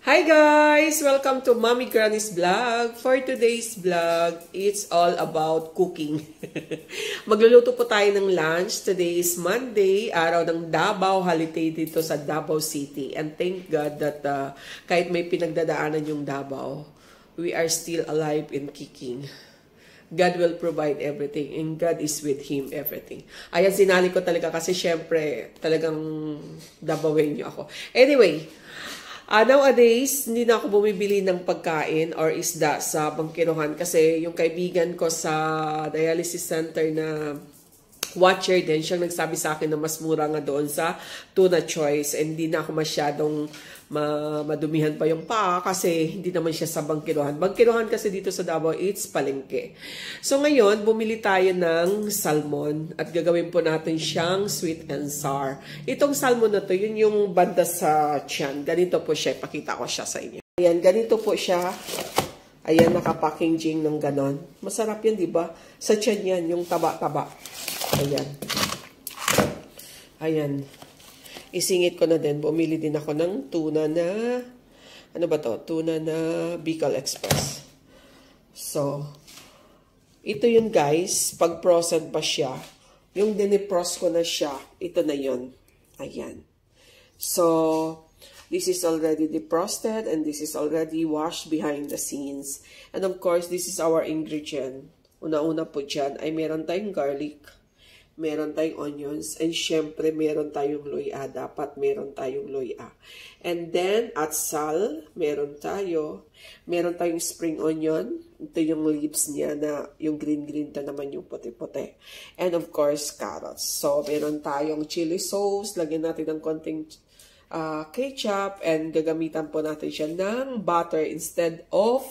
Hi guys! Welcome to Mommy Granny's vlog. For today's vlog, it's all about cooking. Magluluto po tayo ng lunch. Today is Monday, araw ng Davao holiday dito sa Davao City. And thank God that kahit may pinagdadaanan yung Davao, we are still alive and kicking. God will provide everything and God is with Him everything. Ayan, sinali ko talaga kasi syempre talagang Davawin niyo ako. Anyway, nowadays, hindi na ako bumibili ng pagkain or isda sa bangkirohan kasi yung kaibigan ko sa dialysis center na watcher din, siyang nagsabi sa akin na mas mura nga doon sa Tuna Choice and hindi na ako masyadong madumihan pa yung paa kasi hindi naman siya sa bangkirohan. Bangkirohan kasi dito sa Davao, it's palengke. So ngayon, bumili tayo ng salmon at gagawin po natin siyang sweet and sour. Itong salmon na to, yun yung banda sa tiyan. Ganito po siya, pakita ko siya sa inyo. Ayan, ganito po siya. Ayan, nakapackaging ng ganon. Masarap yan, di ba? Sa tiyan yan, yung taba-taba. Ayan. Ayan. Isingit ko na din. Bumili din ako ng tuna na, ano ba to? Tuna na Bicol Express. So, ito yun guys. Pag frozen pa siya, yung dinipros ko na siya, ito na yun. Ayan. So, this is already defrosted and this is already washed behind the scenes. And of course, this is our ingredient. Una-una po dyan ay meron tayong garlic, meron tayong onions, and syempre meron tayong luya. Dapat meron tayong luya. And then, atsal, meron tayong spring onion. Ito yung leaves niya na yung green-green ta naman yung puti-puti. And of course, carrots. So, meron tayong chili sauce. Lagyan natin ng konting ketchup and gagamitan po natin siya ng butter instead of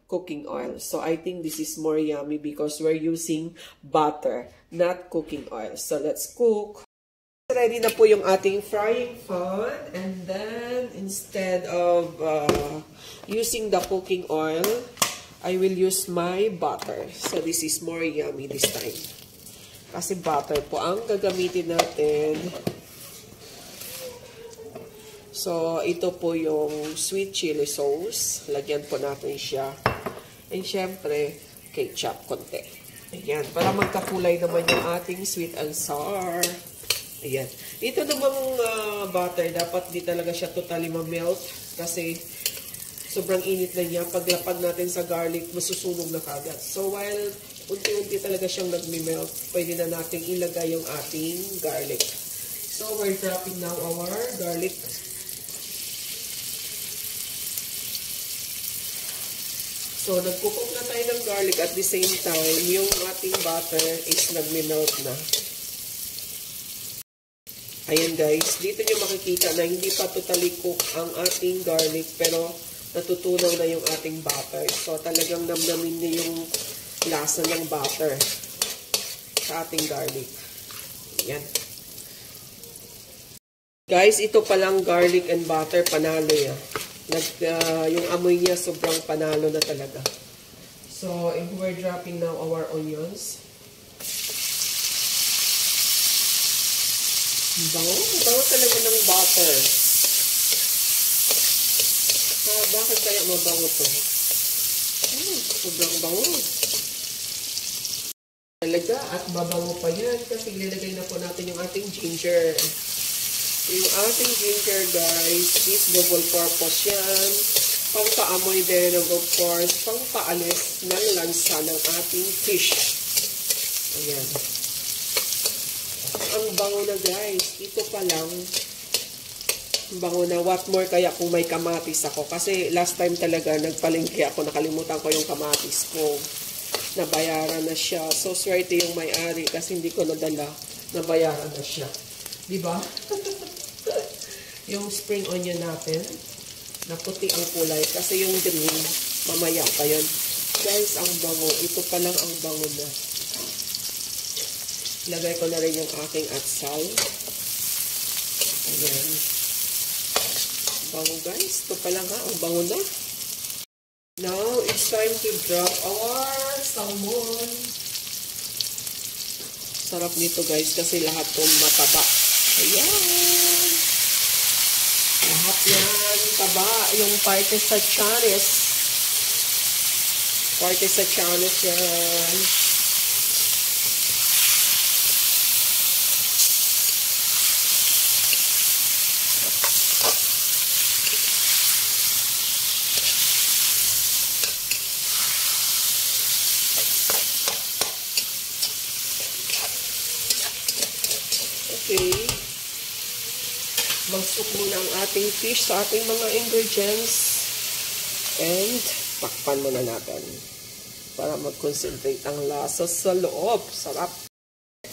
cooking oil. So, I think this is more yummy because we're using butter, not cooking oil. So, let's cook. Ready na po yung ating frying pan. And then, instead of using the cooking oil, I will use my butter. So, this is more yummy this time. Kasi butter po ang gagamitin natin. So, ito po yung sweet chili sauce. Lagyan po natin siya. And syempre, ketchup konti. Ayan. Para magkakulay naman yung ating sweet and sour. Ayan. Ito namang butter, dapat di talaga siya totally ma-melt. Kasi sobrang init na niya. Paglapag natin sa garlic, masusunog na kagad. So, while unti-unti talaga siyang nag-melt, pwede na natin ilagay yung ating garlic. So, we're dropping now our garlic. So, nagkukok na tayo ng garlic at the same time, yung ating butter is nagme-melt na. Ayan guys, dito nyo makikita na hindi pa totally cook ang ating garlic pero natutunaw na yung ating butter. So, talagang namnamin niya yung lasa ng butter sa ating garlic. Ayan. Guys, ito palang garlic and butter, panalo yan. Yung amoy niya sobrang panalo na talaga. So, if we're dropping now our onions. Bango talaga ng butter. Bakit kaya mabango to? Sobrang bango. Talaga, at mabango pa yan kasi nilagay na po natin yung ating ginger. Yung ating ginger, guys, is double purpose yan. Pangpaamoy din, of course, pangpaalis ng lansa ng ating fish. Ayan. Ang bango na, guys. Ito pa lang. Bango na. What more kaya kung may kamatis ako? Kasi last time talaga, nagpalengke ako. Nakalimutan ko yung kamatis ko. Nabayaran na siya. So, swerte yung may-ari kasi hindi ko nadala. Nabayaran na siya. Diba? Yung spring onion natin, na puti ang kulay. Kasi yung green, mamaya pa yun. Guys, ang bango. Ito pa lang ang bango na. Ilagay ko na rin yung aking atsal. Ayan. Bango guys. Ito pa lang ha. Ang bango na. Now, it's time to drop our salmon. Sarap nito guys kasi lahat itong mataba. Ayan. Lahat yan, taba, yung parte sa tiyanis. Parte sa tiyanis yan. Okay. Mag-soak muna ang ating fish sa ating mga ingredients. And, takpan muna natin. Para mag-concentrate ang lasa sa loob. Sarap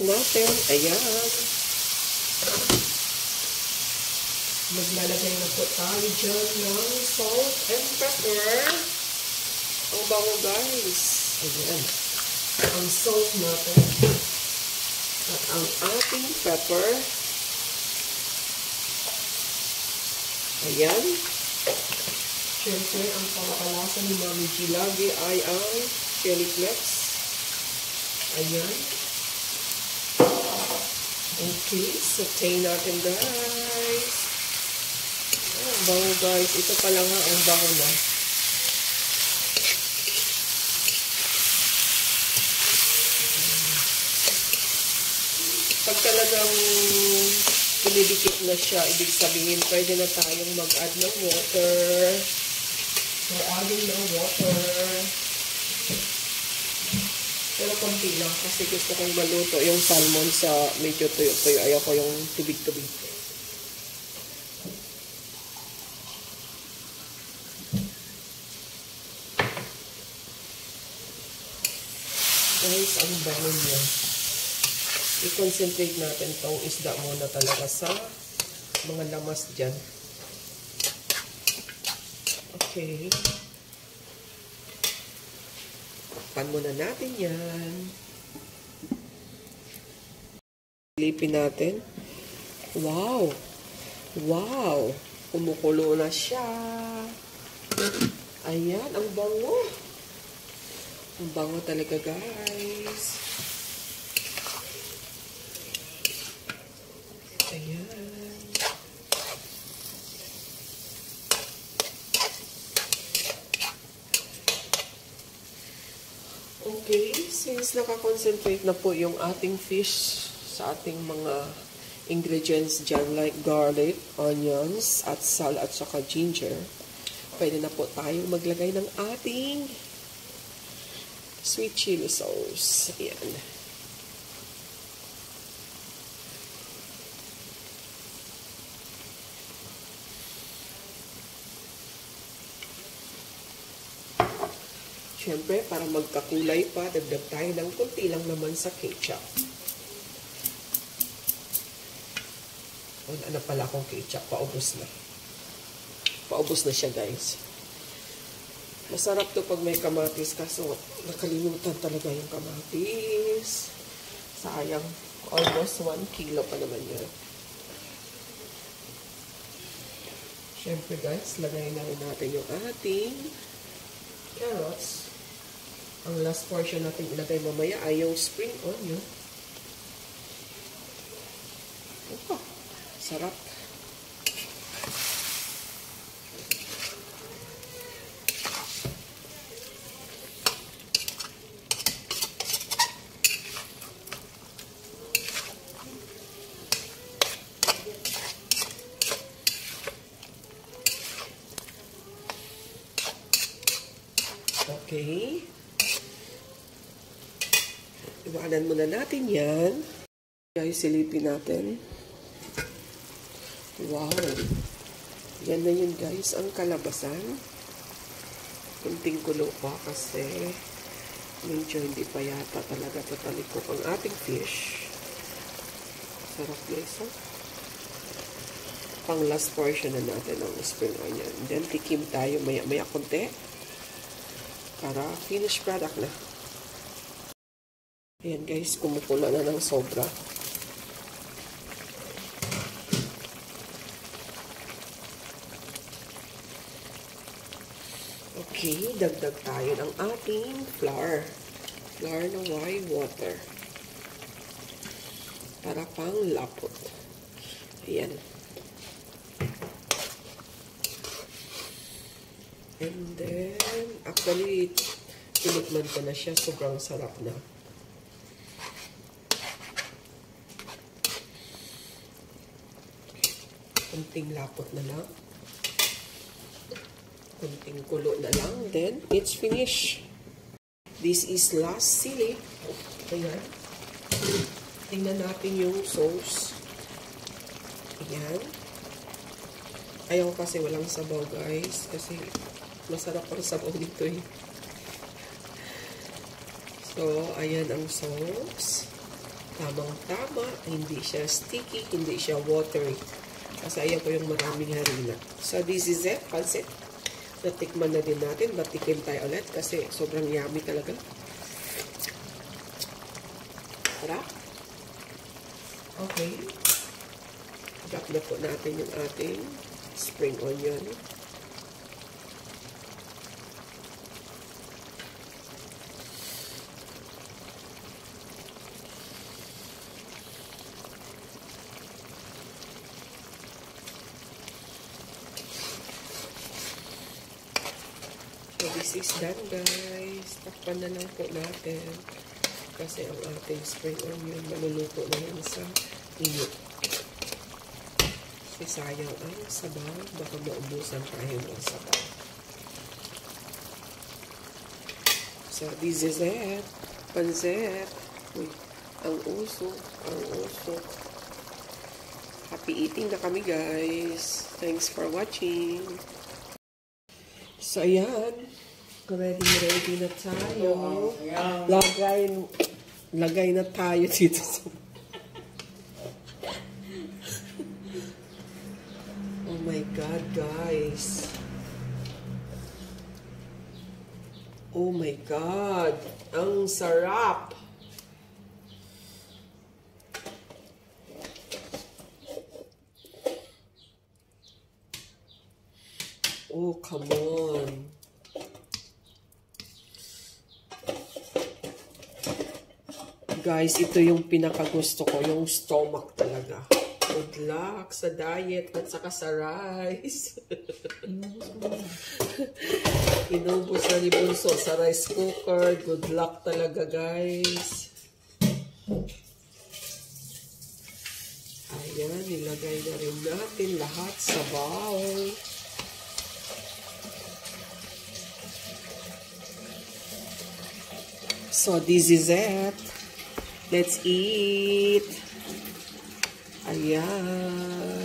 natin. Ayan. Maglalagay na po tayo dyan ng salt and pepper. Ang bango, guys. Ayan. Ang salt natin. At ang ating pepper. Ayan. Siyempre, ang pangkalasa ni Mami G lagi ay ang chili flakes. Ayan. Okay, saute natin, guys. Ang bango, guys. Ito pa lang ang bango na. Pag talagang pinidikit na siya, ibig sabihin, pwede na tayong mag-add ng water. We're adding ng water. Pero konti lang kasi gusto kong maluto yung salmon sa medyo tuyo-tuyo. Ayoko yung tubig-tubig. Guys, ang bango niya. I-concentrate natin tong isda muna talaga sa mga lamas dyan. Okay. Pan muna natin yan. Silipin natin. Wow! Wow! Kumukulo na siya. Ayan, ang bango. Ang bango talaga, guys. Ayan. Okay, since nakakoncentrate na po yung ating fish sa ating mga ingredients dyan like garlic, onions, at salt at saka ginger, pwede na po tayong maglagay ng ating sweet chili sauce. Ayan. Siyempre, para magkakulay pa, dagdag tayo ng kunti lang naman sa ketchup. Wala na pala akong ketchup. Paubos na. Paubos na siya, guys. Masarap to pag may kamatis. Kaso, nakalimutan talaga yung kamatis. Sayang. Almost 1 kilo pa naman yun. Siyempre, guys, lagay na rin natin yung ating carrots. Ang last portion natin ilagay mamaya ay yung spring onion. Oh, sarap. Okay. Iwanan muna natin yan. Guys, silipin natin. Wow. Yan na yun, guys, ang kalabasan. Kunting kulo pa kasi medyo hindi pa yata talaga tatalikok ang ating fish. Sarap, guys, ha? Pang last portion na natin ng spring onion. Then, tikim tayo maya-maya konti. Para finished product na. Ayan, guys, kumukulo na ng sobra. Okay, dagdag tayo ng ating flour. Flour na white water. Para pang lapot. Ayan. And then, actually, tinikman ko na siya. Sobrang sarap na. Kunting lapot na lang. Kunting kulo na lang. Then, it's finished. This is last sili. Ayan. Tingnan natin yung sauce. Ayan. Ayaw kasi walang sabaw, guys. Kasi masarap ang sabaw dito eh. So, ayan ang sauce. Tamang-tama. Hindi siya sticky. Hindi siya watery. Kasi ayaw ko yung maraming harina. So, this is it. Pansit. Natikman na din natin. Batikin tayo ulit kasi sobrang yummy talaga. Tara. Okay. Drop na po natin yung ating spring onion. So, this is done, guys. Takpan na lang po natin. Kasi ang ating spring onion, maluluto na yan sa init. Kasi sayang ang sabaw. Baka maubusan tayo ng sabaw. So, this is it. Pansit. Uy, ang usok. Ang usok. Happy eating na kami, guys. Thanks for watching. So, ayan. Ready na tayo. Lagay na tayo dito sa... Oh my God, guys. Oh my God. Ang sarap. Oh, come on. Guys, ito yung pinakagusto ko, yung stomach talaga. Good luck sa diet at saka sa rice. Inubos na ni Bunso sa rice cooker. Good luck talaga, guys. Ayan, nilagay na rin natin lahat sa bowl. So, this is it. Let's eat. Ayan.